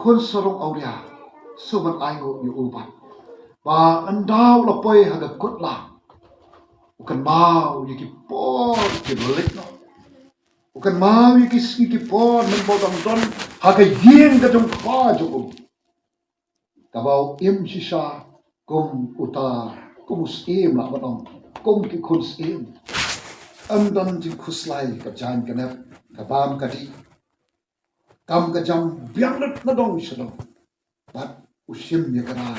คนสรงเอายาสุมันไอโงอยู่อุบัติบาอันดาวละไปหากกดลาukan mau yiki por ki lik no ukan mau yiki ski por men bodang don haka yin ga dum kha jo ka bau im shisha kum uta kum skim la bodang kum ki khun skim am don jin khuslai ka jan ka ne ka bam ka di kam ka jam biang lat na dong shlo bat usim ye kana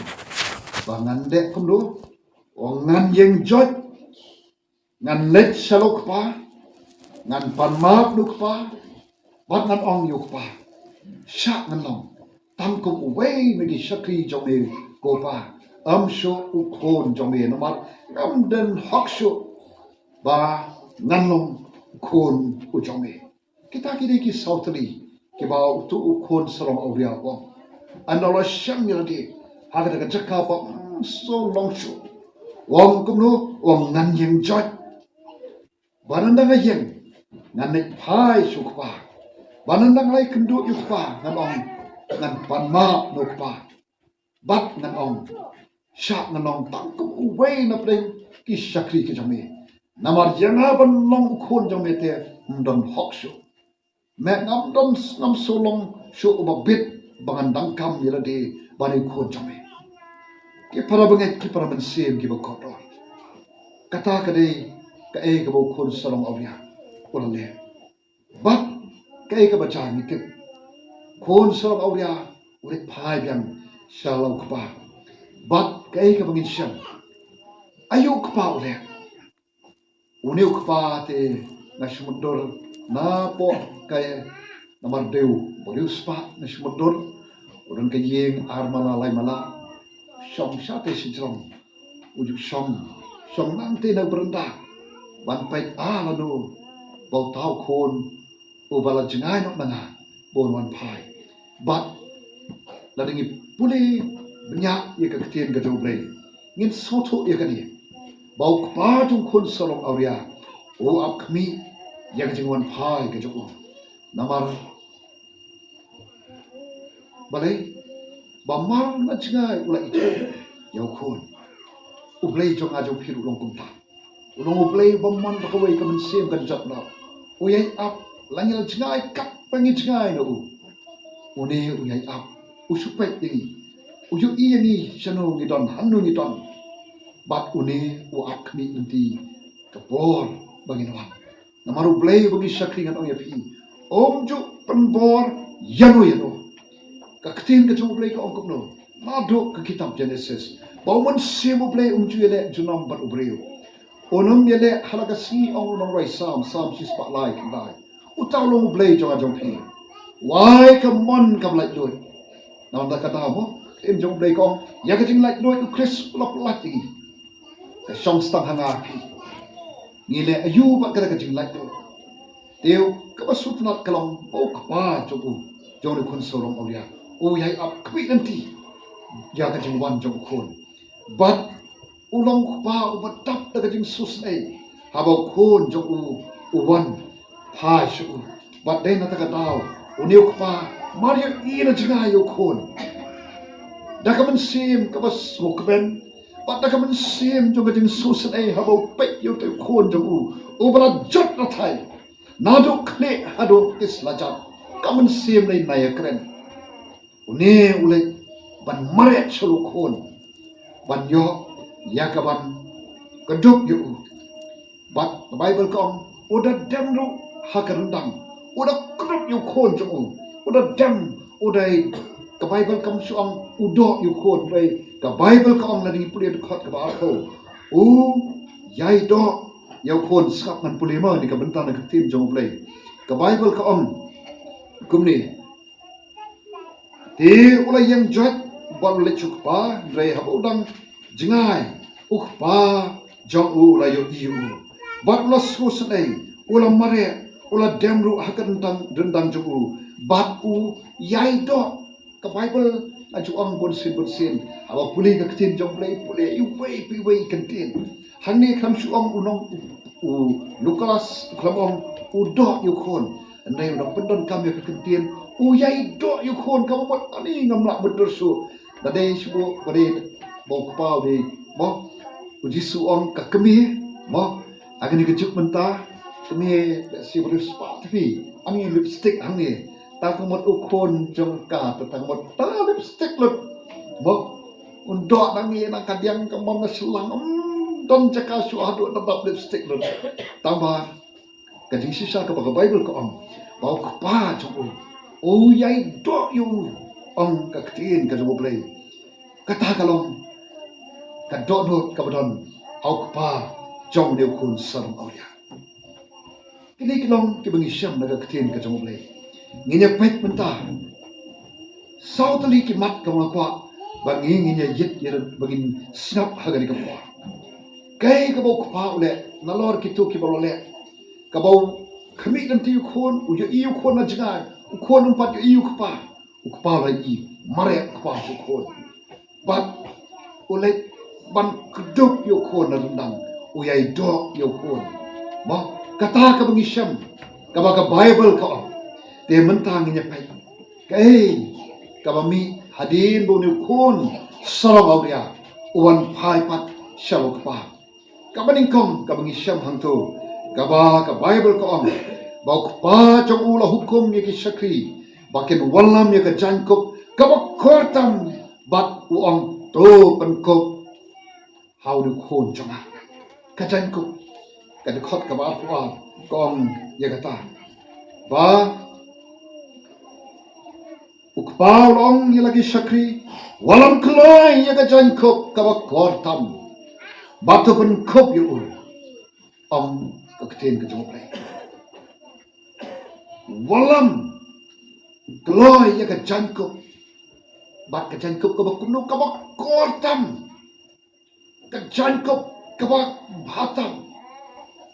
ba ngan de kum do ngan yeng jot ngan lech salok pa ngan panmap luk pa bat ngan ong yuk pa syak ngan long tam kum uwei megi shakri jome ko pa am sho u khon jome namat ngam den hok sho ba ngan long khon u jome kita kiri ki sautri ki ba tu u khon sarong auria ko analo sham yadi haga daga jakka ba so long sho wong kum no wong ngan yeng jot Barandang ayeng ngan nek pai sukpa barandang lai kendu yukpa ngan ong ngan panma nukpa bat ngan ong syak ngan ong tangkum uwei na preng ki shakri ki jame namar janga ban long khon jame te ndon hokshu me ngam don ngam solong shu ubabit bangan dangkam yelade bani khon jame ki para banget ki para mensem ki bakoto kata kadai ka e ka bo khon sarong awya ol le bat ka e ka bacha mi ke khon sarong awya ure phai byam shalo khpa bat ka e ka bangin sham ayu khpa ule uni khpa te na shmudor na po ka namar deu boriu spa na shmudor uran ka yeng armala lai mala shom sha te sijrom ujuk shom nang te na berenda ban pai la no bau tau khon u bala jingai nok nanga bon wan pai bat la dingi puli bnya ye ka ktien ga doble ngin soto ye ka ni bau kpa jung khon sorong auria o ap khmi ye ka jing wan pai ga jo namar balai ba mar na jingai ula ito yau khon u blei jong a jo phiru long kum ta ulong play bomman ka way ka man sem kan jat na uyay up langil chngai kap pangi chngai no une uyay up usupet dingi uju iyani chano ngidon hanu ngidon bat une u up khmi inti ka bor bangin wan namaru play bagi shakri ngan ong yapi om ju panbor yano ka ktin ka chung play ka ong kopno madu ka kitab Genesis bauman sem play ju ele junam bat ubreu onum yele halagasi ong long rai sam si spotlight dai utaw long blay jong ajong phi why come on kam like doi naw da kata mo em jong blay kong ya ka jing like doi u chris lop lati ka song stang hanga phi ngile ayu ba ka jing like doi teu ka ba sut nat kalong o ka jogu jong kon sorong olia o yai up kwi nanti ya ka jing wan jong khon but ulong pa ubatap daga jing susnai haba khon jong u wan pha shu bat dei na taga daw uniu pa maria ina jinga yo khon daga man sim ka bas mukben bat daga man sim jong jing susnai haba pe yo te khon jong u bala jot na thai na do khle hado is lajat kaman sim nei na yakren uni ule ban mare chulu khon ban yo Yakaban keduk yu but the Bible kong udah demru hakarundang udah keduk yu khon jong udah dem udah ke Bible kam suang udah yu khon bai ke Bible kong lagi puli khot ke ba ko yai do yu khon skap man puli ma ni ka bentan ke tim jong play ke Bible kong kumni ti ulah yang jot bal lecuk pa drai habudang jingai ukpa jong u la yo iu bat la susnai ula mare ula demru hakan dendang jong bat u yai do ka Bible aju ang bon sin aba puli ka tin jong play puli yu wei kantin hanni kam su ang unong u Lukas klamong u do yu khon nei ro pendon kam ya kantin uyai do yu khon ka mot ani ngamla betul su dade sibo bade bau kepau de mo ujisu on ka kemi mo agani kejuk menta kemi si betul spa tapi ani lipstick ani ta kamot ukhon jong ka ta kamot ta lipstick lut mo undok nangi na kadiang kamon na selang don jaka su adu tetap lipstick lut tambah kajing sisa ka Bible ko on bau kepa jong uyai do yu on ka ktin ka jong play kata kalong ka donot ka badon au pa jong de kun sarong aulia kini kilong ki bangi syam na ka ktin ka jong play nginya pet menta sautali ki mat ka kwa bangi nginya yit yer bangin snap hagari ka kwa kai ka bau pa ule nalor ki tu ki bolole ka bau khami dan ti khon ujo iu khon na jangan khon umpat iu kpa la i mare kpa su khon bat ule ban keduk yo khon na dang uyai do yo khon ma kata ka bangi syam ka ba Bible ka te mentang nya pai kai ka ba mi hadin bo ni khon sarang auria uan phai pat shalok pa ka baning kom ka bangi syam hang tu ka Bible ka ba pa jong ula hukum ye ki sakri bakin walam ye ka jankop ka ba kortam bat uang to penkop how du khon changa ka jankop ka de khot ka ba puan kong ye kata ba ukpa long ye lagi sakri walam kloi ye ka jankop ka ba kortam bat to penkop ye ul ka kten ka jong play walam gloi ya ka jankop bat ka jankop ka bakumno ka kortam ka jankop ka bhatam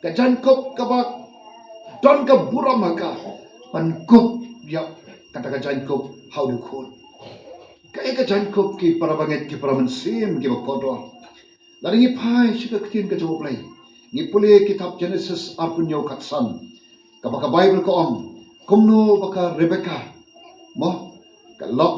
ka jankop ka don ka buramaka pankop ya kata ka jankop how du khon ka jankop ki para banget ki para mensim ki bakodor laringi phai sika ktin ka jong play ni pule kitab Genesis arpunyo katsan ka Bible ko kumno baka Rebecca mo ka Lot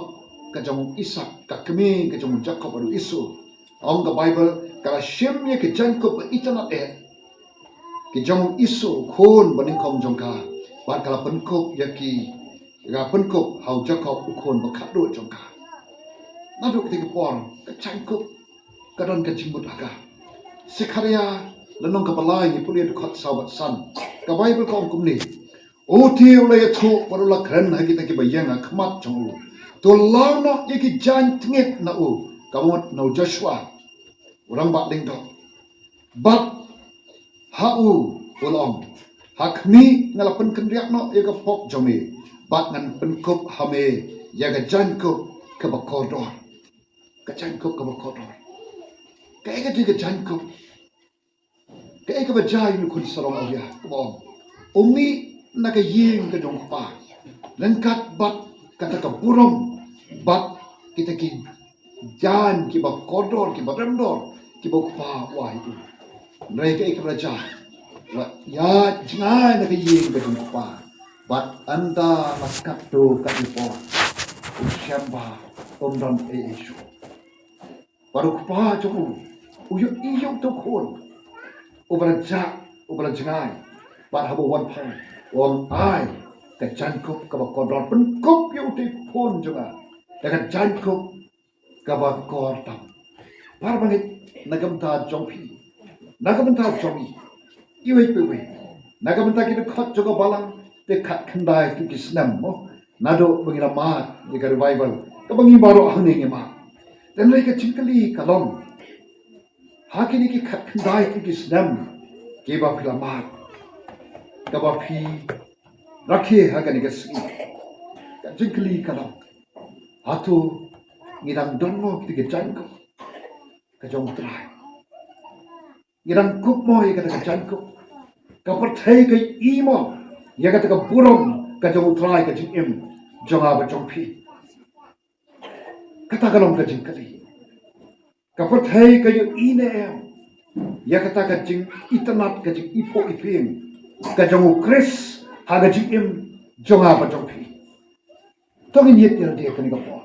ka jong Isaac ka kemi ka jong Jacob adu Isu ka Bible ka shem ye ke Jacob itana ki jong Isu khon baning kom jong ka bat kala penkop ya ki ga penkop hau Jacob khon ba khadu jong ka nadu ke por ka Jacob ka don ka jimbut aga Sekaria lanong ka balai ni puli khot sabat san ka Bible ko kumni Oti ule tu parula kren hagi taki bayang akmat jong to law no yeki jan tingit na kamot no Joshua orang bak ling do bat hau ulong hakmi ngalapan kendriak no yeka pok jome bat ngan penkop hame yaga jankop ke bakodor ka jankop ke bakodor ka jankop ka bajai ni kun sarong awya ko umi naka ying ka dong pa lengkat bat kata ka burom bat kita ki jan ki ba kodor ki ba remdor ki ba pa wa itu mereka ikraja wa ya jangan naka ying ka dong pa bat anda maskat do ka ipo usyamba omdan eishu baru pa joku uyo iyo to khon ubra jangai bat habo wan pa Wong ai ka jankop ka ba kodor penkop yo te pon juga ka jankop ka ba kortam par bangit nagamta jongpi nagamta jongi iwe pewe nagamta ki khot juga balang te khat khandai ki snam mo nado bangira ma di ka revival ka bangi baro ahne nge ma dan ka chinkali kalom hakini ki khat khandai ki snam ke ba filama kabapi rakhe hagani gasgi jinkli kalam atu ngidang donmo kiti janko ka jong trai ngidang kupmo ye kata janko ka perthai ka imo ye kata ka burom ka jong trai ka jim jonga ba jong phi kata kalom ka jinkali ka perthai ka yo ine ye kata ka jing itanat ka jing ipo iping ka jong Chris haga jim jonga ba jong phi ต้องยิดเยเดียกันก็พอ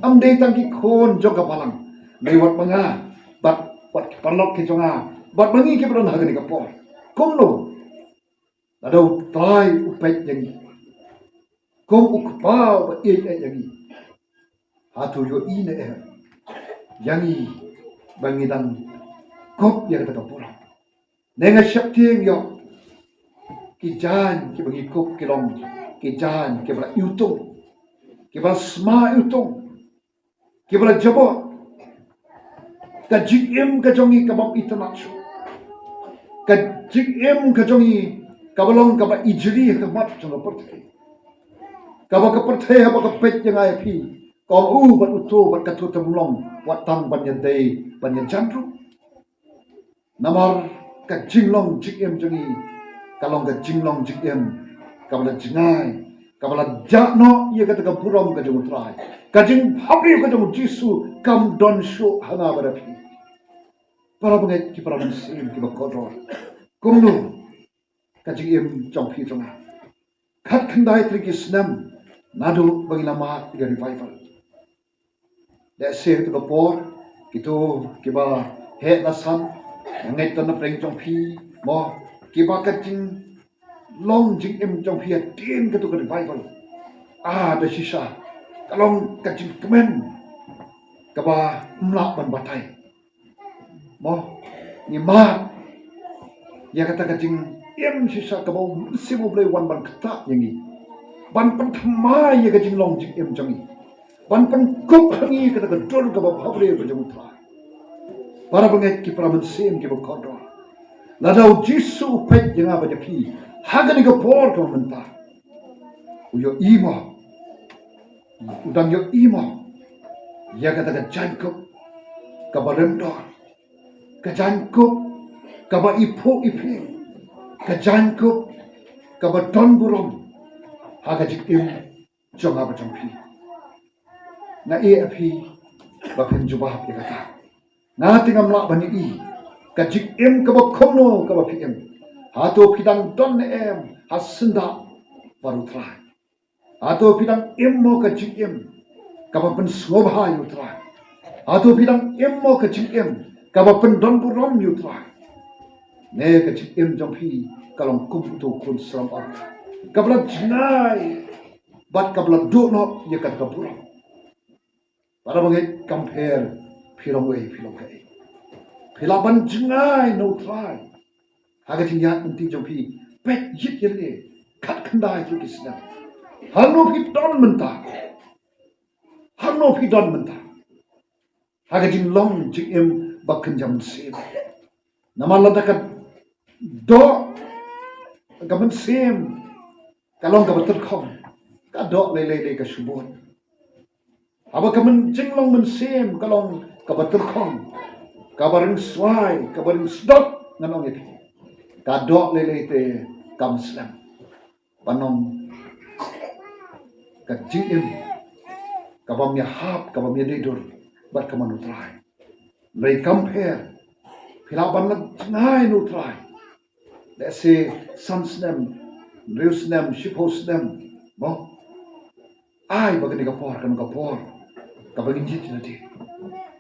อำเดตังกิโคนจงกับพลังในวัดบังอาบัดวัดปลอกกิจงาบัดบังอีกิบรอนหากันก็พอกุมโนแล้วเราตายอุปอย่างนี้กุมอุกป้าวเอียอย่างนี้หาตัวโยอีเนเออย่างนี้บางดังกบอย่างตะกับพวกเราในงานชักเที่ยงยอกิจานกิบางกบกิลองกิจานกิบละอิวตุงกิบละสมาอิวตุงกิบละจับกะจิกเอ็มกะจงอีกะบับอิตนัชกะจิกเอ็มกะจงอีกะบลองกะบะอิจรีกะมัดจงปะเทกะบะกะปะเทฮะบะกะเป็ดยังไงพี่กออูบัดอุโตบัดกะทุตะมลองวัดตังบัญญัติบัญญัติจันทรุนามากะจิงลองจิกเอ็มจงอีกะลองกะจิงลองจิกเอ็มกะบะจิงายกะบะจะเนาะเยกะตะกะปุรอมกะจงตรายกะจิงฮับริกะจงจิสุกัมดอนโชหะงาบะพี่para bangai ki para mensim ki bakodor kumnu kajing im jong phi jong khat khandai tri snam nadu bangilama ga revival that say to the poor kito kiba he na sam ngai ton preng jong phi mo kiba kajing long jing im jong phi tin ka to revival da shisha kalong kajing kemen kaba mla ban batai mo ni ma ya kata kajing em sisa ka bau simu blai wan ban kata yang ni ban pan thama ya kajing long jing em jangi ban pan kop hangi kata ka dor ka ba habre ba jang tra para bangai ki para men sem ki ba kodo la dau jisu pet yang ba ja phi hagani ka por ko menta uyo imo udang yo imo ya kata ka jankop ka barendo kajankup kaba ipo iping kajankup kaba don burom haga jikim jonga ba jongpi na api ba pen jubah ya kata na tingam la bani i kajikim kaba komno kaba pm hato pidang don em hasenda baru trai hato pidang emmo kajikim kaba pen swabha yu trai hato pidang emmo kajikim kaba pendon burom yu trai ne ka chik em jong phi kalong kum tu kun sram ar kabla jinai bat kabla do no ye kat ka burom para bangai compare philong kai philaban jinai no trai haga ting ya ti jong phi pet yit yen ne khat khandai tu kisna hanu phi don menta haga ting long chik em bakkan jam sem namala dakat do gaman sem kalong ka betul khom ka do le ka subon aba kaman jinglong men sem kalong ka betul khom ka bareng swai ka bareng stop nganong iti ka do le te kam slam panong ka jim ka bam ya hap ka bam ya dedur bat kaman utrai They compare. Pilaban lang ngay no try. Let's say sons them, reus them, shipos them. Mo? Ay bagani kapor kan kapor. Kabagin jit na di.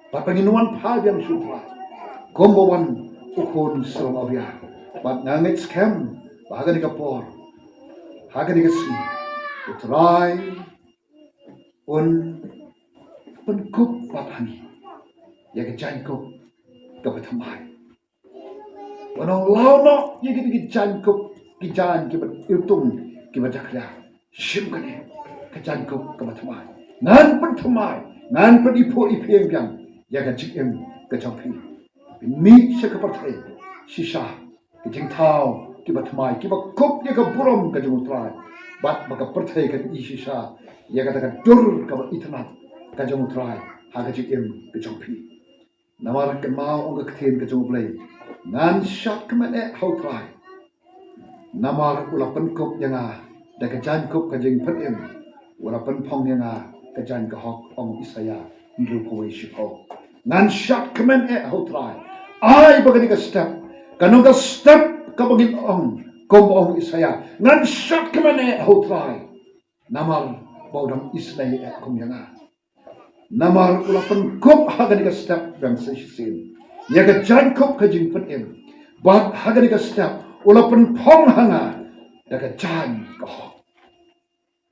Papanginuan pa yang supra. Combo one ukon srom avya. But nangit scam bagani kapor. Hagani kasi. Utray un penkup patani. Ya ke jangkup ke bertemai. Wanong lau no ya ke jangkup ke jan ke berhitung ke berjakya. Sim kan ni ke jangkup ke bertemai. Ngan bertemai, ngan beripu ipiang yang ya ke jikem ke jampi. Mi se ke pertai sisa ke jengtau ke bertemai ke berkup ya ke buram ke jengutrai. Bat maka pertai ke sisa ya ke tak dur ke beritnat ke jengutrai. Haga jikem ke jampi. Namar ke mau ong kethin ke jong play ngan shot kemen how try namar ulapan kop yang da ke jan kop ke jing phem ulapan phong yang ke jan ke hok ong Isaya ndu phoi shipo ngan shot kemen how try ai bagani ke step kanong ka step ka bagin ong kom ong Isaya ngan shot kemen how try namar bau dang isnai kum yana namar ulapan kop hagan ka step bang sin ya ka jan kop ka jing pen em bat hagan ka step ulapan phong hanga da ka jan ka ho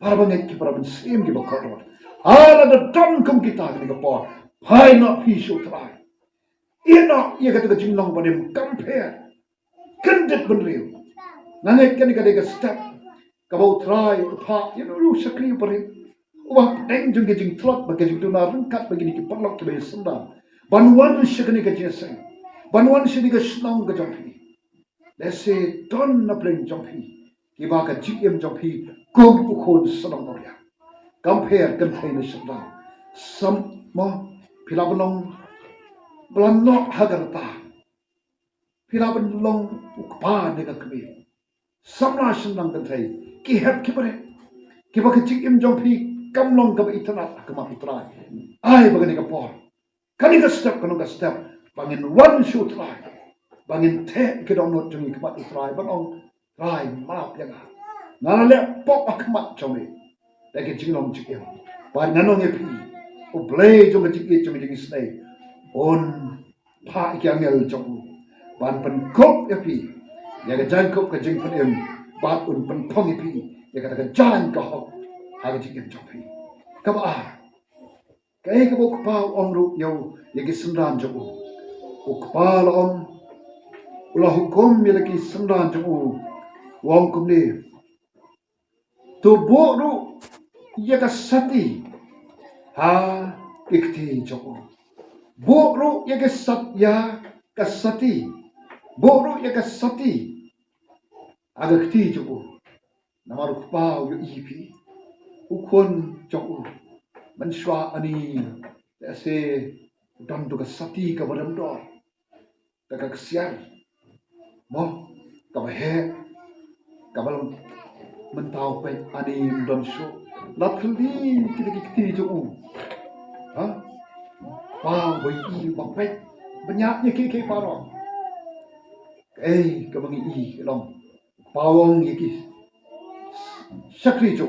para banget ki para ben sim ki bakor ala da dam kum kita ni ka por pai no pi shu trai ina ya ka jing long badem compare kandet ben riu nangai kan ka step kabau try pa ru sakri pare wa deng jung jing thlot ba jing tu na rung kat begini ki parlok ke be senda banwan shikni ka jese banwan shini ka snong ka jongpi let's say don na pleng jongpi ki ba ka gm jongpi kom ku khon snong ya compare kan thai na senda sam mo pilablong blanno hagarta pilablong ukpa ne ka kbi samla snang kan thai ki hep ki pare ki ba ka gm jongpi kamlong ka itana ka ma itrai ai bagani ka por kani ka step bangin one shoot try bangin te ke dong not jung ka ma itrai bang try ma yang ngana le pop akmat chome da ke jinglong chikem ba nanong e pi o blade jung ka jik jung jing snake on pa ikyangel jong ban pen kop e pi ya ka jan kop ka jing pen em ba un pen pong e pi ya ka jan ka hok ha jing jong pi ka ba kai ka bok pa ong ru yo ye ki sendran jo u pa la om ula hukum ye ki sendran jo wong kum ni to bo ru ye ka sati ha ikti jo bo ru ye ka sat ya ka sati bo ru ye ka sati aga kti jo namaru pa yo ipi ukon jo man shwa ani ase dan tu ka sati ka badam do ka ka siar mo ka ba he ka balam man tau pe ani don sho la thli ki jo ha pa bai i ba pe banyak ye ki pa ro ka bangi i long pa wong ye ki sakri jo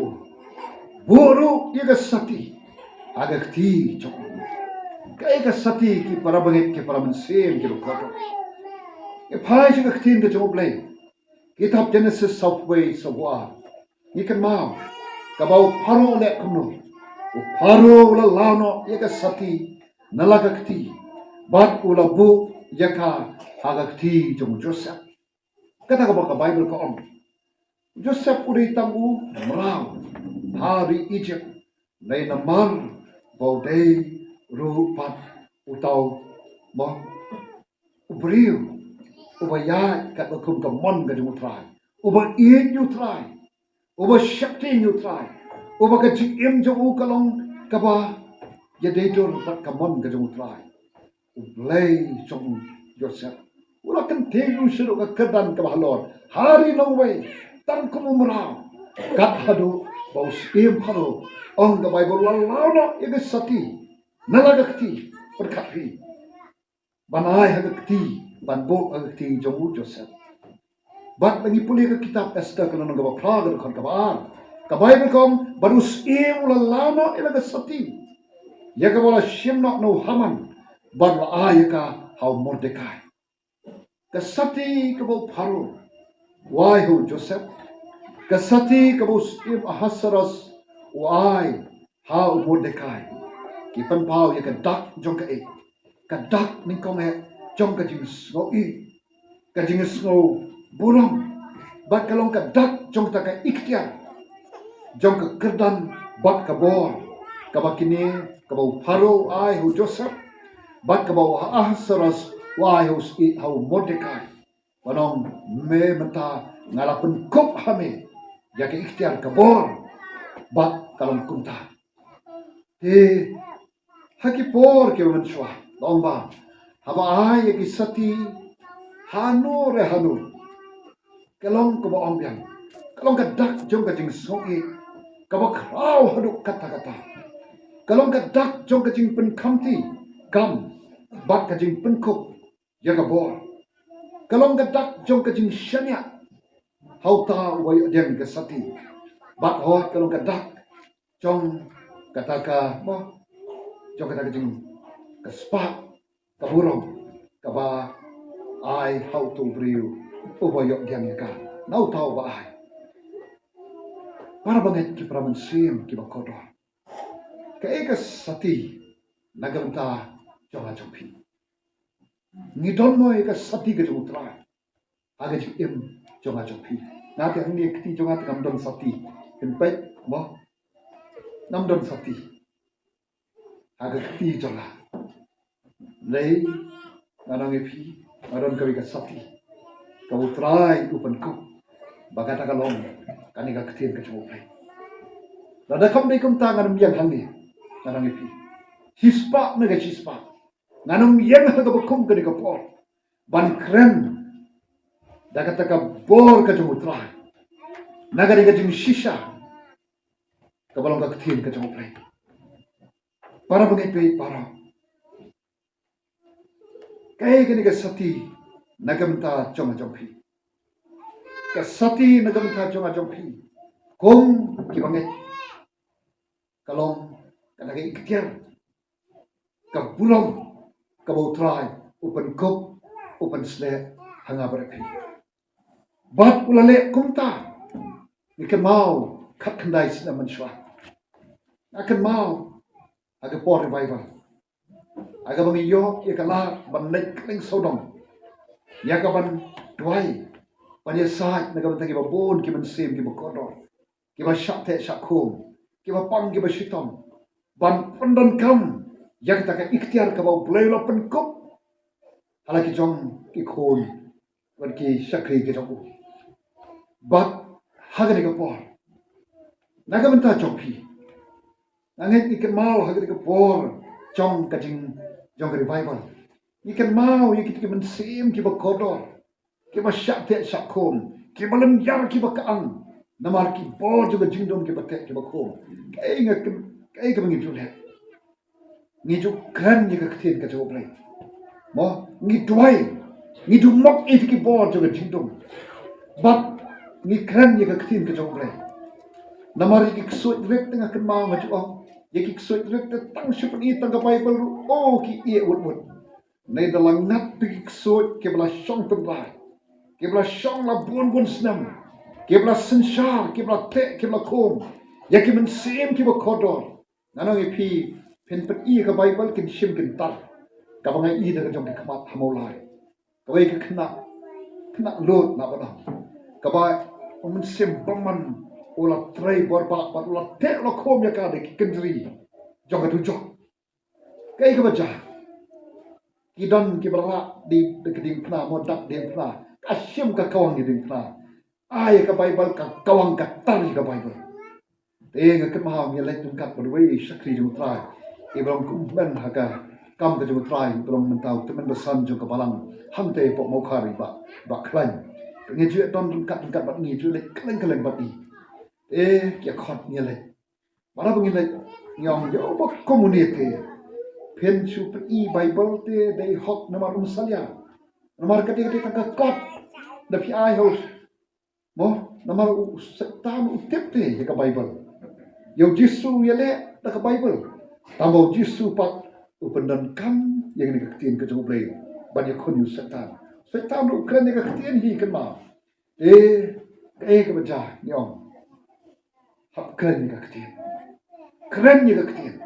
buru ye ka sati aga kti jo kai ka sati ki para banget ke para mensem ki ro ka e phai ji ka kti ke jo blai kitab genesis southway sawa ni kan ma ka bau pharo le kuno o pharo la lano ye ka sati nala ka kti bat ula bu yaka aga kti jo joseph kata ka ba ka bible ko om joseph uri tamu mrau hari Egypt nei na man bau dei ru pat utau mo ubriu ubaya kat kum ka mon ga ju trai uba in you try uba shakti you try uba ka jim jo u kalong ka ba ya dei dor pat ka mon ga ju try ublei jong Joseph ula kan te lu shiru ka kadan ka halor hari no way tan kum umrau kat hadu bau skim hadu ong ka bible lalauno ye sati nalagakti perkati banai hagakti banbo hagakti jomu Joseph bat lagi puli ke kitab Esther kana ngaba praga kon kabar ka bible kom barus im lalauno ilaga sati ya ka wala shimno no haman bar la ayaka how Mordecai ka sati ka bo pharo why ho Joseph ka sati ka bo im Ahasuerus why how Mordecai ki pan pau ye ka dak jong ka dak ning kong he jong ka jing ngo ka jing ngo bulong bat kalong ka dak jong ta ka ikhtiar jong ka kerdan bat ka bor ka bakini ka bau pharo ai hu Joseph bat ka bau Ahasuerus wai hu how Mordecai panong me menta ngalapen kop hame ya ka ikhtiar ka bor bat kalong kunta haki por ke man shwa lomba haba ai ki sati hanu re hanu kalong ko ba ambian kalong ka dak jong ka jing soki ka ba krau hadu kata kalong ka dak jong ka jing pen khamti kam bat ka jing pen kop ya ka bor kalong ka dak jong ka jing shanya hauta wai adem ka sati bat ho kalong ka dak Jong kataka mo jong kataka jing kaspa kaburong kaba ai how to brew ubayok yang ka nau tau ba ai para banget ki praman sim ki bakodo ka eka sati nagamta jonga jompi ni don mo eka sati ke jutra aga ji em jonga jompi na te hang ni kti jonga kam don sati ken pe mo nam don sati aga kti jonga lei ngarang epi ngaron ka ka sati ka utrai upan ku bagata ka long kani ka ktin ka chupai rada kam dei kum ta ngaram yang hang ni ngarang epi hispa na ga hispa nganam yang ha ka kum ka ka por ban kren daga ka bor ka utrai nagari ka jing shisha ka balong ka ktin ka chupai para bangai pe para kay kini ka sati nagamta jonga jompi ka sati nagamta jonga jompi kung kibanget kalong kanaka ikikyar ka bulong ka bautray upan kop upan sle hanga barapi bat ulale kumta ikan mau kat kandai sina manswa akan mau aga por revival aga bang iyo ikala ban nek ling sodom ya ka ban dwai ban ya sai na ka ban ki ba bon ki ban sem ki ba kodor ki ba shate shakum ki ba pang ki ba shitom ban pandon kam ya ka ka ikhtiar ka ba blay lo pen kop hala ki jong ki khon ban ki shakri ki jong bat haga ni ka por na ka ban ta chokpi nanget ikan mau haga ni ka por jong ka jing jong revival ikan mau ki ban sem ki ba kodor ki ba shate shakum ki ba lam yar ki ba kaang namar ki bo juga jingdom ki ba te ki ba khom kai ka ngi jule ngi ju kran ni ka khtien ka joblai mo ngi dwai ngi du mok e ki bo juga jingdom bat ngi kran ni ka khtien ka joblai namar ki ksoi direct tengah kan mau ngaju ong ye ki ksoi direct tang shipun i tang ka bible o ki e wut nei dalang nat ki ksoi ke bla shong pen bai ke bla shong la bun snam ke bla senshar ke bla te ke bla khom ya ki men sem ki ba khodor nanang e pi pen pen i ka bible kin shim kin tar ka bangai i da jong ki khamat hamolai ka wei ki khna lot na ba ka ba men sem baman ola trai borba ba ola te la khom ya ka de ki kendri jong ka tu jong kai ka ba ja ki don ki bra di de keding khna mo dak de khna ka shim ka kawang ki ding khna ai ka bible ka kawang ka tar ka bible te nga ka ma mi le tum kat ba we shakri ju trai e brom kum ben ha ka kam ka ju trai brom men tau te men ba san ju ka balang ham te po mo khari ba klan nge ju don kat ba ni ju le klen ba ti e ki khot ni le bara bu ni le nyong yo ba community pen chu i bible te dei hok namar salya namar ka te ka kot da fi ai house mo namar tam utep te ka bible yo jisu yele da ka bible tamo jisu pat upendan kam yang ni ka tien ka jong ble ban ya khon yu setan ru kren ni ka tien hi kan ma ka baja nyong hap kren ni ka tien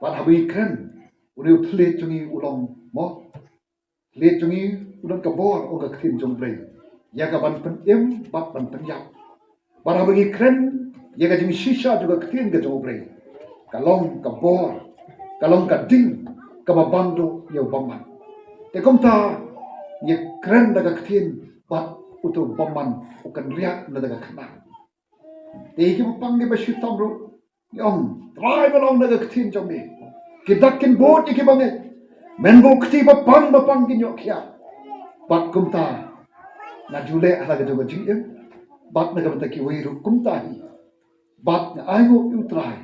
Pat habi kren uriu thle chungi ulong mo le chungi udan ka bor o ka khin jong bre ya ka ban pen em bat ban pen ya bar habi kren ya ka jing shisha juga khin ka jong bre kalong ka bor kalong ka ding ka ba bando ya baman te kom ta ye kren daga khin bat utu baman ukan riak na daga khna te ki pang ge ba shitam ru yong try balong daga khin jong ni kidakin bot iki banget menbo kti bapang kinyo kya bat kumta na jule ala ga joga jing bat na ga ki wiru kumta hi bat na aigo utrai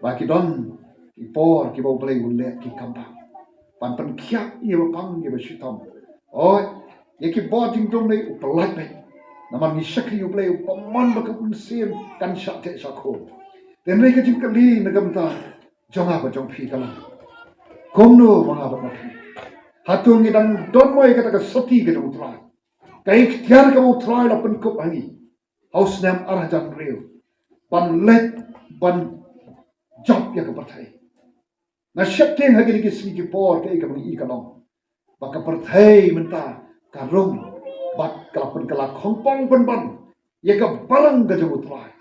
ba ki don ki por ki bo play ulle ki kamba pan kya i bapang ge ba shitam oi ye ki bot jing dong nei upalai pe naman ni shakri uple upamman ba kun sim kan shate shakho dan mereka juga li negam ta jonga ba jong phi kala komno mga ba phi hatung idang don moy kata ka soti ke jong trai kai ikhtiar ka mo trai la pen kop angi haus nam arjan reu ban let ban job ya ka pathai na shakting hagi ki sigi por ke ka bang i ka long ba ka pathai menta ka rom bat ka pen kala khongpong ban ban ya ka balang ka jong trai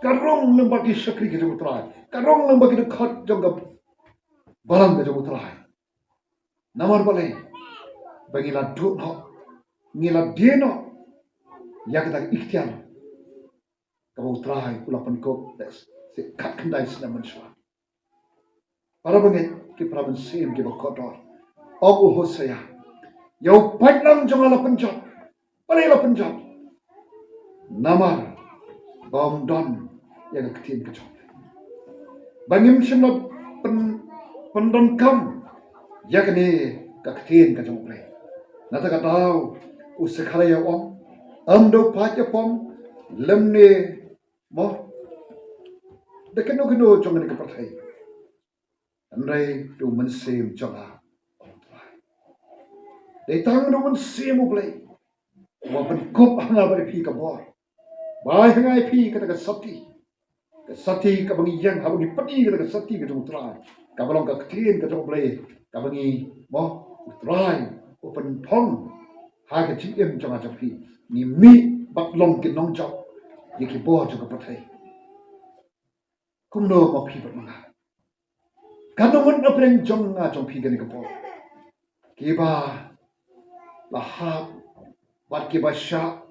karong nang bagi sakri ke jong trai karong nang bagi dekat jong ka balang ke jong trai namar bale bagi la du no ngila dino ya ka ikhtiar ka mo trai kula pen ko se kat kendai sna manswa para banget ki praban sim ki bakotor obu hosaya yo patlang jong ala penjat pare la penjat namar bom don yang ketin kecok bangim simla pendon kam yakni ka ketin kecok le nata ka tahu usakhara ya amdo paja pom lemne mo dekeno keno jong ka pathai andai tu mensim jonga dei tang do mensim ublei wa pen kop anga bari phi ka bor bai hangai phi ka sati ka bangi yang habu ni padi ka sati ka jong trai ka balong ka ketin ka jong blei ka bangi mo trai open pong ha ka chi em jong a phi ni mi bak long ki nong chok ye ki bo jong ka pathai kum no mo phi bat manga ka no mon apreng jong a jong phi ka ni ka bo ki ba la ha wat ki ba sha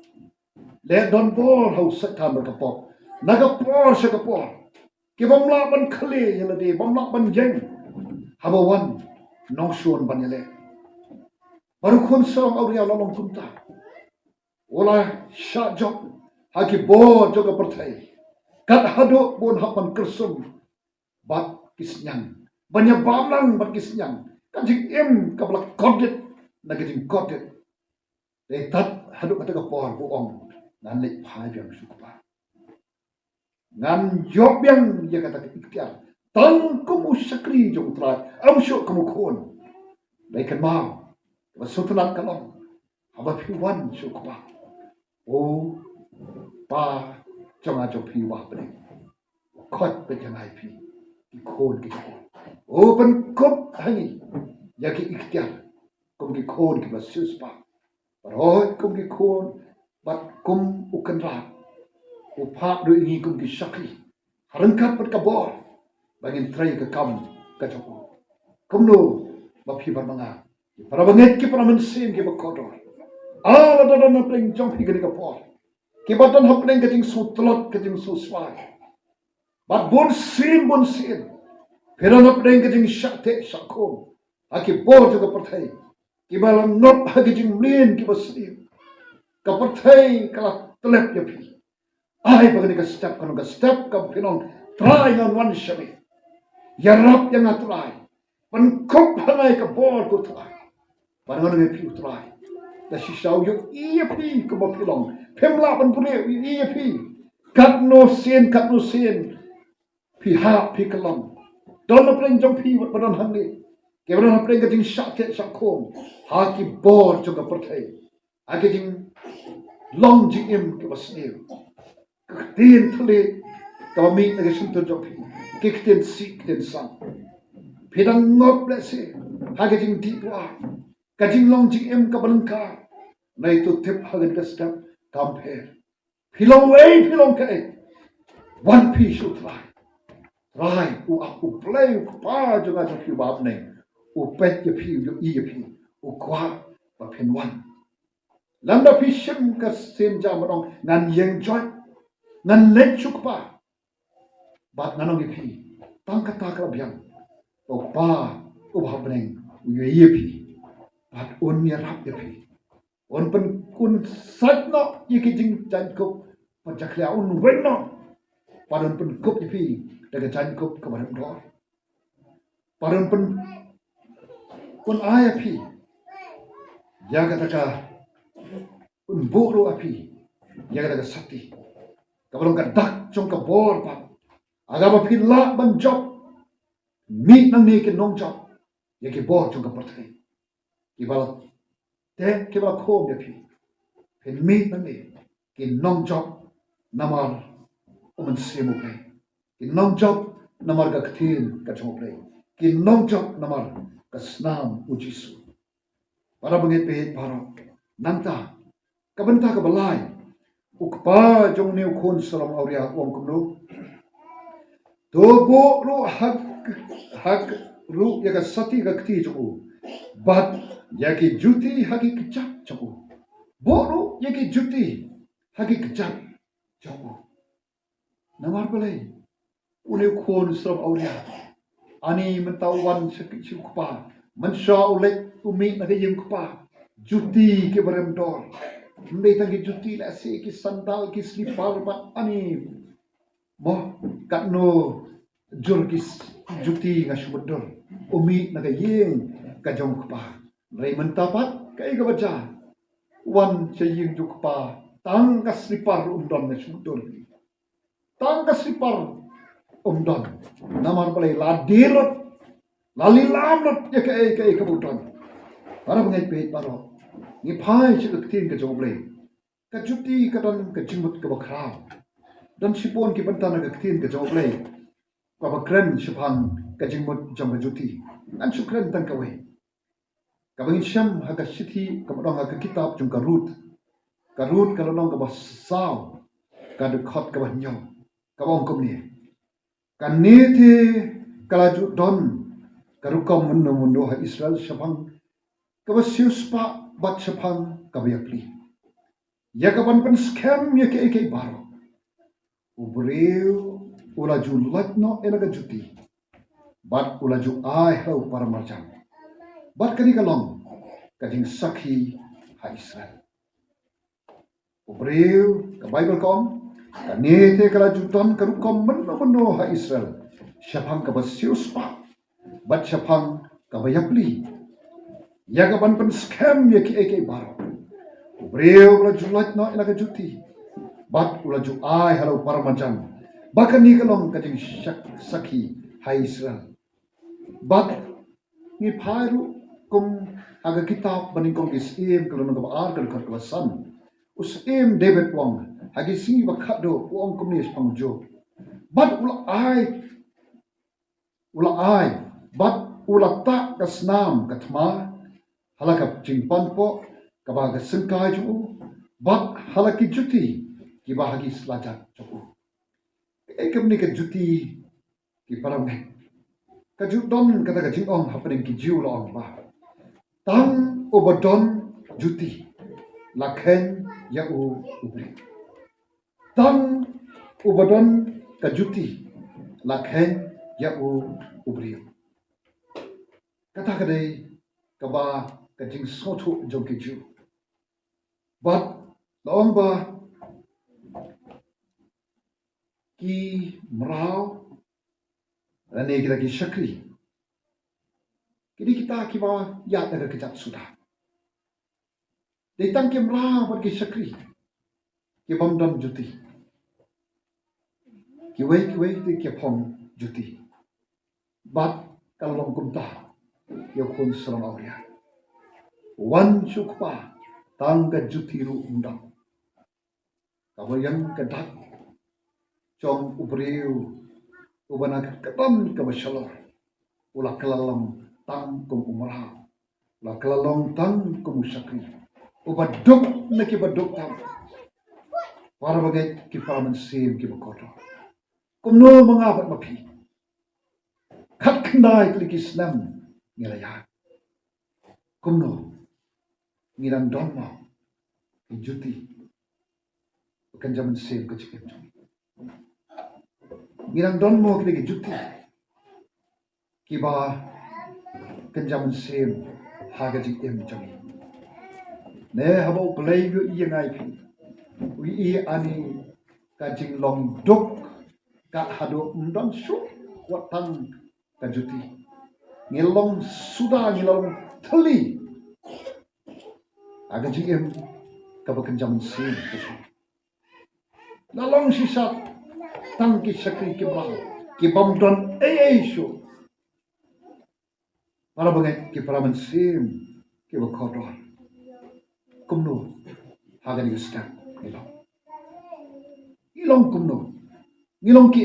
le don bol hau sat tham ka bo naga por sa kapor ki bamla ban khale yala de bamla ban jeng habawan nong suon ban yale baru khon song auria lolong kunta ola sha job haki bo joga perthai kat hado bon hapan kersum bat kisnyang banya bamlang bat kisnyang kan jing em kabla kodet naga jing kodet de tat hado kata kapor bu ong nan le phai jam sukpa ngan job yang dia kata ikhtiar tan kamu sakri jong trai am syuk kamu khon dai kan mau wasutnak kalong aba phiwan syuk ba o pa changa jo phiwa bre khot pe jangai phi ki khon ki o pan kop hani ya ki ikhtiar kum ki khon ki basus pa paroi kum ki khon bat kum ukan ra upak do ini kum ki sakri harangkat pat kabor bangin trai ka kam ka choko kumno ba phi bar manga para banget ki para mensin ki bakodor ala da na pleng jong phi ka por ki batan hapneng ka jing sutlot ka jing suswai bat bon sin phera na pleng ka jing shakte shakom aki bor jo ka parthai ki balam not ha ki jing mlin ki basri ka parthai kala tlep ya phi ai bagani ka step ka pinong try on one shabi yarap yang atrai pan kop hangai ka bor ko try pan ngon nge pi try da si shau yo ia pi ko ba pinong pemla pan pule ia pi kat no sen pi ha pi kalam don na pleng jong pi wat ban hang ni ke ban na pleng ka jing sha ke sha khom ha ki bor jo ka parthai a ke jing long jing em ke basne tin thule ka mi na ke suntur jong phi ke tin sik tin sang phidang ngop le se ha ke jing ti wa ka jing long jing em ka balangka nai to tip ha gen ka step compare philong ka one piece should try u up u play u pa jo ga phi ba nei u pet ye phi yo i ye phi u kwa ba phen wan landa phi shim ka sem ja ma ngan yeng joy ngan let chuk pa bat nanong phi tang ka ta ka byang o pa u ba bneng u ye phi bat on ya rap ye phi on pen kun sat no ye ki jing chan ko pa ja khla un wen no paron pen kop ye phi daga chan ko ka ban do paron pen kun aya phi ya ka ta ka un buru api ya ka ta sakti kabalong ka dak chong ka bor pa agama phila ban job mi nang ni ke nong job ye ke bo chung ka pathai ki bala te ke bala khom ye phi phen mi nang ni ke nong job namar uman semu play ki nong job namar ka khin ka chung play ki nong job namar ka snam ujisu para banget pe paro nanta ka banta ka balai ukpa jong new khon salam auria om kumno to bo ru hak ru ya ka sati ka kthi chu bat ya ki juti haki kchap chu bo ru ya ki juti haki kchap chu namar balai une khon salam auria ani mentawan sekicil kupa mensya oleh umi naga yang kupa juti ke barem dor mbei tangi juti la se ki sandal ki slipper ba ani mo katno jur ki juti nga shumdor umi naga yang ka jong kupa rei mentapat kai ga baca wan chaying ju kupa tang ka slipper umdon nga shumdor tang ka slipper umdon namar balai la dirot lali lamnot ya ke kabutan para bangai pe paro ni phai chi tin ka joble ka juti ka dan ka jimut ka bakra dan sipon ki bantana ka tin ka joble ka bakran sipan ka jimut jam ka juti an sukran tan ka we ka bangin syam ha ka sithi ka dong ha ka kitab jung ka rut ka long ka basaw ka de khot ka banyo ka bong kom ni ka ni thi kala ju don karukom mundo ha Israel syapang kabasiuspa bat syapang kabayapli yakaban pen scam yake baro ubreu ulaju latno elaga juti bat ulaju ai hau para marjam bat kani kalong kading sakhi ha Israel ubreu ka Bible kom kanete kala juton karukom mundo ha Israel syapang kabasiuspa bat syapang kabayapli yagaban pen scam yake baro ubreu la julat no ilaga juti bat ulaju ai halau paramajan bakani kalong kading sakhi hai Israel bat ni phairu kum aga kitab baning kong isim kalon ka ar kal khat wasan usim David wong hagi singi bakhado wong kumnis pangjo bat ula ai bat ulata kasnam katma halakap jingpan po kabaga sengkai ju bat halaki juti ki bahagi selajat ju ekamni ka juti ki parang ka judon kata ka jingong happening ki jiu long ba tang obadon juti lakhen ya ubri tang obadon ka juti lakhen ya ubri kata kadai kaba kajing sotu jong ki ju bat laong ba ki mrau rane kita ki syakri kini kita ki ba ya daga kejap sudah ditang ki mrau bat ki syakri ki bamdam juti ki wei ki pom juti bat kalong kumta ya khon salam auria wan sukpa tangga juti ru undang kabayang kedak jom ubreu ubana katam kabashalor ula kalalam tang kum umrah ula kalalong tang kum syakri ubaduk naki baduk tam para bagai ki paraman sim ki bakoto kumno mangabat mapi khat khnai kliki snam ngilaya kumno ngiran donma juti bukan zaman sim ke cikim ngiran donmo kliki juti kiba kan zaman sim haga cikim jami ne habo play yu yengai phi wi ani kajing long dok ka hado ndon shu watang kajuti ngilong sudah ngilong thali aga jigem kabakan zaman sim lalong sisa tangki sakri ke bang ki pamdon shu para banget ki para mensim ki bakodor kumno hagan ni step ilong kumno ngilong ki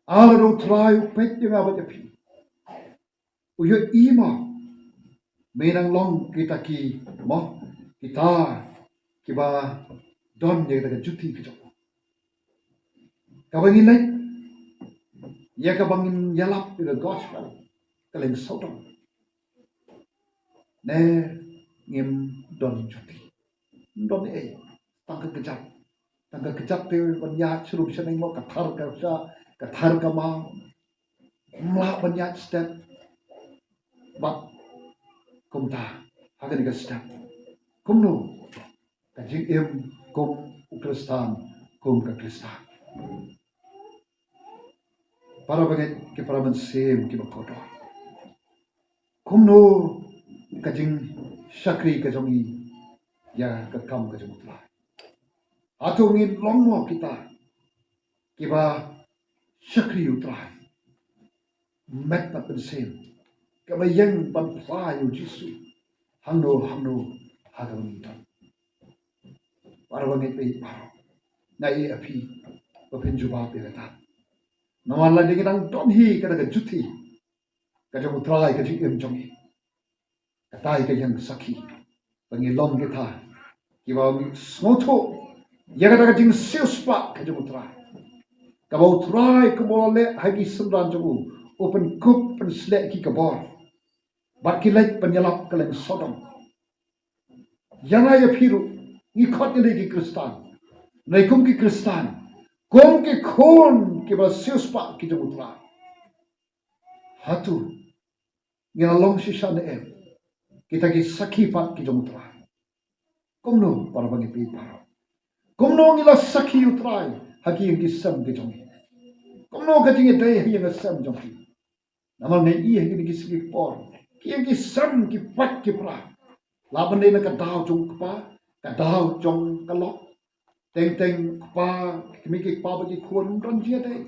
aro try pet yang abat api uyo ima menang long kita ki mo kita kiba don je kita juti ki jok kabangin lai ya kabangin yalap the gospel kaleng sodom ne ngim don juti don tangka kejap te banyak suruh seneng mo kathar ka ma mla banyak step bak kumta hagan ka step kumno kajing kum ukristan kum ka kristan para baget ki para mensim ki bakodo kumno kajing sakri ka jongi ya ka kam ka jong tla atungin longmo kita kiba sakri utrai met na pensim kaba yang ban phayu jisu hangno hagang tan para baget pe paro nai api open juba pe ta nawan la dingidang don hi kada juti ka jong trai ka jing jongi ka tai ka yang sakhi bangi long ke tha kiba smoto yaga ka jing siuspa ka jong trai ka bau trai ka bole hagi sundran jogu open cup pen slek ki ka bor bat ki lek penyalap ka leng sodom yana ya phiru ni khot ni ki kristan nei kum ki kristan kum ki khon ki ba siuspa ki jong trai hatu ngina long shisha ne kita ki sakhi pat ki jong trai kumno para bangi pi paro kumno ngila sakhi utrai haki ngi sam ki jong kumno ka jing dai hi ngi sam jong ki namal ne i ngi ki sik por ki ngi sam ki pat ki pra la bande na ka daw jong pa ka daw jong ka lo teng pa ki ki pa ba ki khon ron ji dai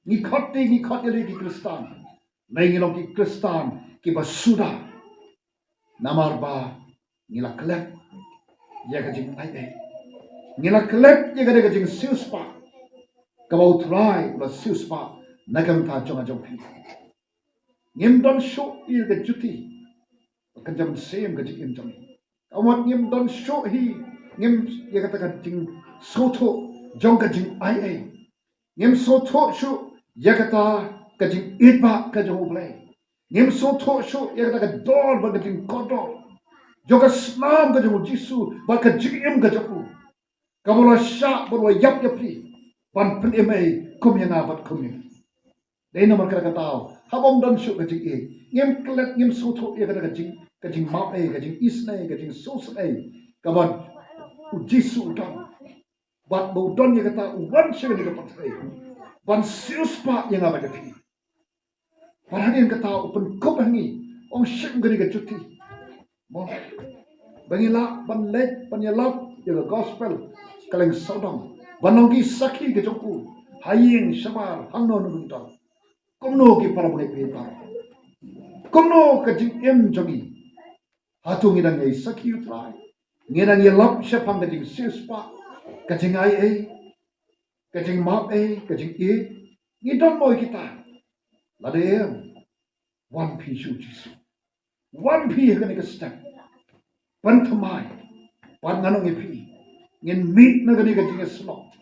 ni khot ye ki kristan nei ngi long ki kristan ki ba suda namar ba ngila klep ya ka jing ai ngila klep ya ka jing siuspa ka bau try ba siuspa nagam ta jong phi ngim don show il ka juti ka jam sem ka jing jong awat ngim don show hi ngim ya ka jing soto jong ka jing ai ngim soto shu ya ka jing itba ka jong play ngim soto shu ya ka dor ba ka jing kodor Joka Islam ka jong Jisu ba ka jing ka jong ka bola sha bola yap pri ban pen kum yang abat kum ni dei nomor ka taw habong don shu ka jing ngim klet ngim soto ya ka jing map ka jing isnai ka jing sos ka ban Jisu don bat bo don ya ka ta wan shi ka patrai ban sius pa yang abat ka pi parhanin ka taw pen kup hangi ong shim ka juti mo bangila ban lek panyalap ya gospel kaleng sodom banongi sakhi ke jongku haying sabar hangno nu ta komno ki para bole pe ta komno ka jing jongi hatu ngi dang sakhi utrai ngi dang lap shapang ka jing sispa ka jing ai ka jing map ka jing ngi don moi kita la de one piece of Jesus one piece ka ni ka step pan thamai pan nganong ipi ngin mit na gani ka jing slok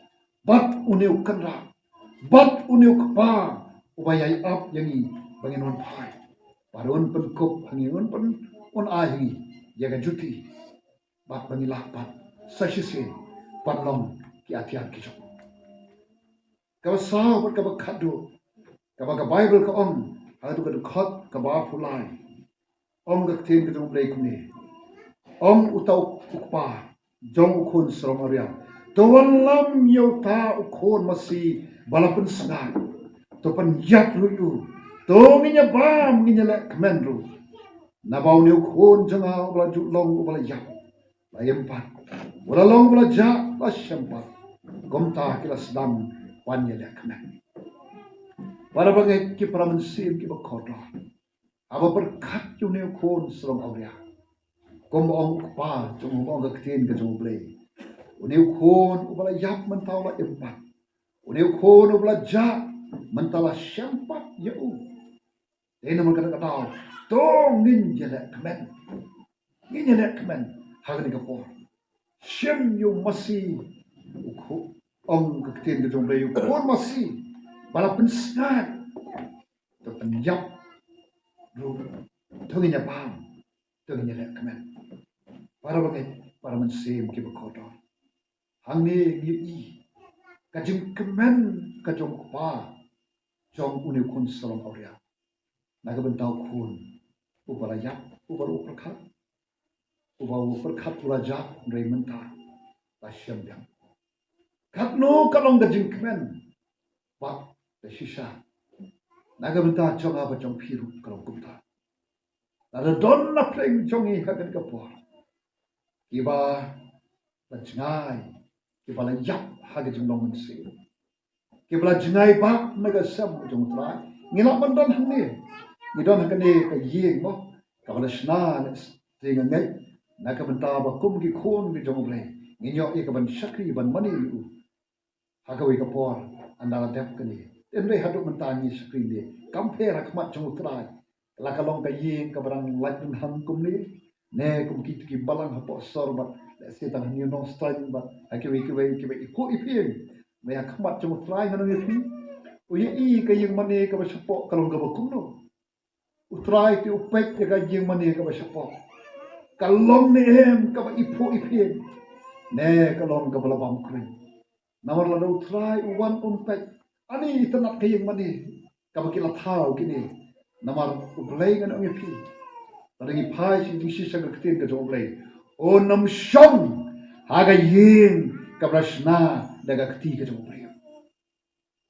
bat uniu kanra bat uniu kpa ubayai up yangi bangin on pai parun pen kop hangi on pen on ahi ya ka juti bat bangilah bat sashise pat long ki atian ki jok ka saw bat ka khadu ka bible ka on adu ka khot ka ba fulai om ka tin ka jong play kumni om utau ukpa jong khun sromaria towan lam yota ukhon masi balapun sngan to pan yak lu to nginya bam nginya la kmenru na baw ne khon janga bala ju long bala yak la yempat wala long bala ja la shampa gomta kila sdam wan ya la kmen Para bagai ki para mensim ki bakodo. Aba berkat ju ne kon serong auria. Kom ong pa jong ong ka tin ka jong ble. Uneu kon ubala yap mentala empat. Uneu kon ubala ja mentala syampat yau. Dena kata tong nin jele kemen. Nin jele kemen hagani kapor. Syam yu masih ong ka tin ka jong ble yu kon masih bala pensat to penyap ru tunginya pam tunginya lek kemen para bagai para mensim ki bakodo hangni ni kajim kemen kajong pa jong uni kun salom auria naga bentau kun ubala yap ubala perkat ulaja rei menta lasyam yang katno kalong kajim kemen ba shisha naga benta jong aba jong piru kalong kumta ada don na pleng jong I hagan kapor kiba lajngai kiba la yap haga jong long mensi kiba lajngai ba naga sam jong trai ngila mandon hangni ngidon hangni ka yeng mo kabala shna tinga ngai naga benta ba kum ki khon ki jong ble nginyo I ka ban shakri ban mani lu haga wi kapor andala dep kani Enre haduk mentani screen dia. Compare rakmat jong trai. La kalong ka yeng ka barang lajun hang kum ni. Ne kum kit ki balang hapo sorbat. Le setan ni no strain ba. Aki we ipu ipin. Me akmat jong trai ngano ngi. Uyi ka yeng mane ka ba sapo kalong ka bakum no. Utrai ti upek ka yeng mane ka ba sapo. Kalong ni em ka ba ipu ipin. Ne kalong ka balabam kring. Namar la utrai uwan umpek Ani tenat kayeng mani kabakila thau kini namar ublay ngan ang ipi taringi pai si disi sa kaktin ka ublay o nam syong haga yeng kabrasna daga kti ka ublay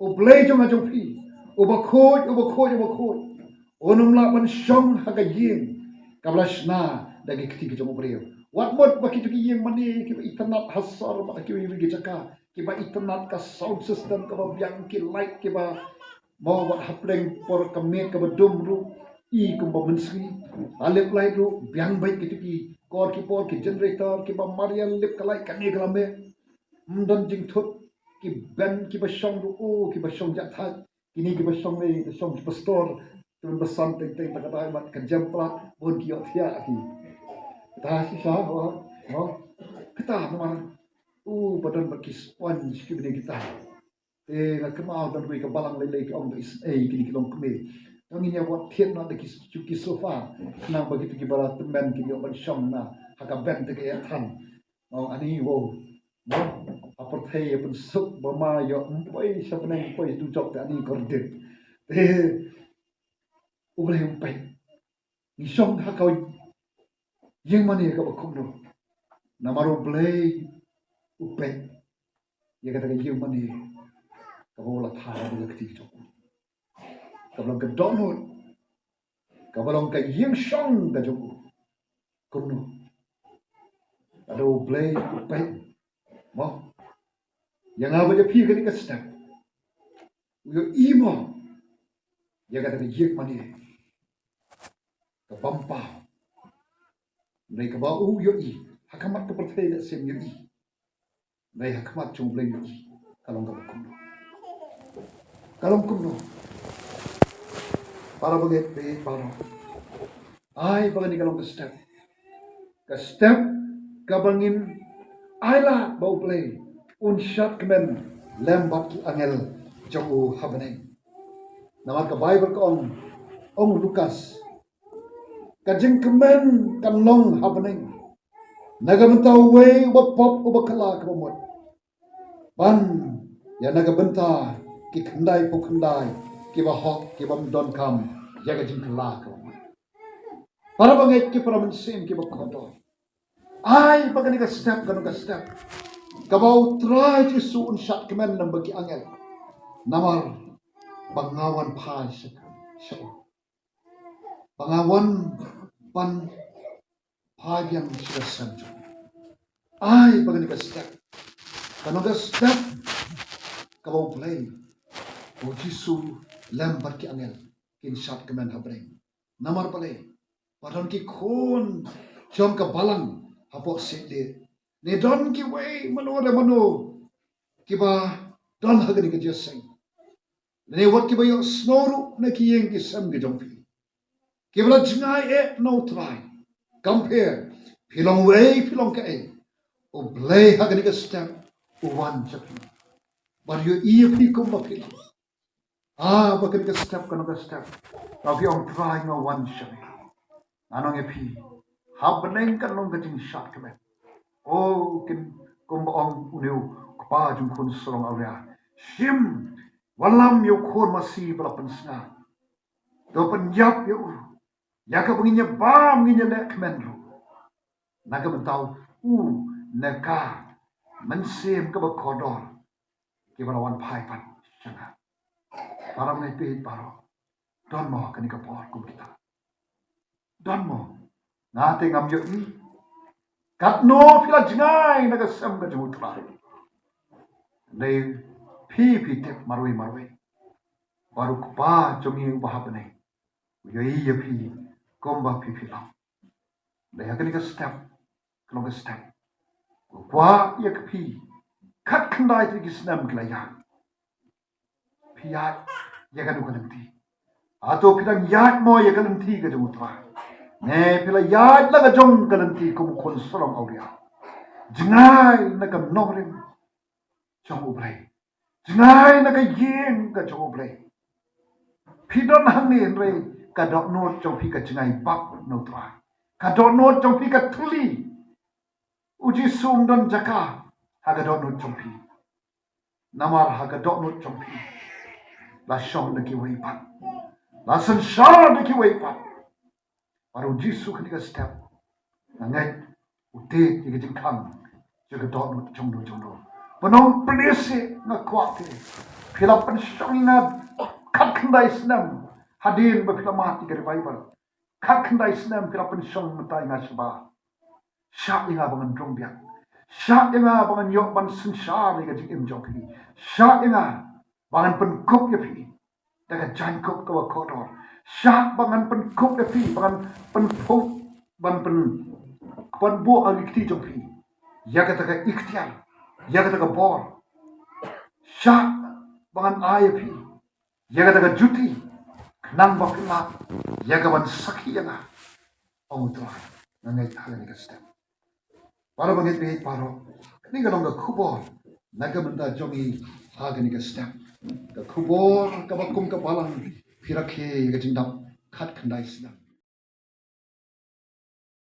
ublay jong ajong pi ubakoj o nam laban syong haga yeng kabrasna daga kti ka ublay wat mod bakit ki yeng mani kiba itanat hasar ba kiwi wi jaka kiba internet ka sound system ka biang ki light kiba mau wat hapleng por kamet ka dum ru I ka mensri alep light ru biang baik ki por ki generator kiba marian lip ka light kani kalame mdan jing thut ki ben kiba song ru o kiba song jat tha kini kiba song le song pastor tun besan teng ta ka mat ka jam plat bon ki othia ki ta si sa ho kita memang badan bagi sponge ki bini kita nak kemau dan bagi kebalang lele ki ong is kini kilong keme nang ini buat thiet na de ki sofa nang bagi tu ki bara temen ki yo ban sham na haka ben te ke than ani wo aparthei pun suk bama yo mpoi sapneng poi tu jok te ani kordet uble umpai ni shong haka yeng mani ka bakum no namaro blay upet ya kata ka yeng mani ka bola thara de kti to ka blong ka donut ka blong ka yeng shong da jo kumno ado play upet mo yang aba je pi ka ni ka step yo imo ya kata ka yeng mani ka pampa nei ka ba yo I hakamat ka perthei da sem yo I Nay hakmat chung blay yo kalong kumno para baget pe para ay bagani kalong ka step ka bangin ayla bau play un shat kemen lembat ki angel jogu habane nama ka bible ko ong Lukas ka jing kemen kan long habane naga mentau we ubapop ubakala ka bomot ban ya naga benta ki khandai po khandai ki ba hok ki bam don kam ya ga jing kala ka para bangai ki para mensim ki ba kodo ai bagani ka step ka bau try ti suun shat kemen nam bagi angel namar bangawan pai so bangawan pan pai yang sudah sanjo ai bagani ka step ka step ka bau play o jisu lambat ki angel kin shat kemen habreng namar pale padon ki khon jom ka balang hapo sele ne don ki way mano ki ba don hagani ke jeseng ne wat ki ba yo snoru ne ki yeng ki sam ge jong ki bla jingai e no try compare pilong way pilong ka e o blay hagani ke step o wan chapi bar yo iya pi kum ba pilong bakit ka step ka step tapi on try no one chapi anong e pi habneng kan long ka jing shat ka kin kum ong uneu pa jung khun sorong auria shim walam yo khon masi bala pensna do penyap yo ya ka penginya bam nginya lek kmenru naga mentau neka mensem ka bakodor ki bala wan pai pan changa param ne pe paro don mo kan ka por kum kita don mo ngate ngam yo ni kat no pila jingai naga sam ka jutra nei pi tep marwe baru pa jomi bahab nei yo iya pi komba pi la nei hakani ka step klong step kwa ya ka pi kat khandai ti gisnam klaya pi ya ka du kan ti ato pidang yat mo ya kan ti ka jutra ne pila yat la ka jong kan ti kum khon sorong auria jingai na ka nogrim jong ublai jingai na ka yeng ka jong ublai pidon hang ni re ka dok no jong pi ka jingai bak no tra ka dok no jong pi ka thuli uji sum don jaka ha ka dok no jong pi namar ha ka dok no jong pi la shong na ki wei pat la san sha na ki wei pat baru jisu ka step ngai ute ki jing khang je ka dok no jong no Penong penisi na kuati. Pila pensyong na kat kendai senam. Hadir berpila mati ke Bible. Kat kendai senam pila pensyong mentai na sebab. Syak inga bangan drong biak. Syak inga bangan yok ban sensar ni ke jing jong pi. Syak inga bangan penkup ya pi. Daga jangkup ke kodor. Syak bangan penkup ya pi. Bangan penpuk. Bangan penbu agikti jong pi. Ya kata ke ikhtiar. Ya kata ka bor syak bangan ayapi ya kata ka juti nang bakila ya ka ban sakhi yana omutra nangai thale ka step para bangit be paro ni ka nong ka khubor naga manda jogi hagani ka step ka khubor ka bakum ka balang phirakhe ka jingdam khat khandai sna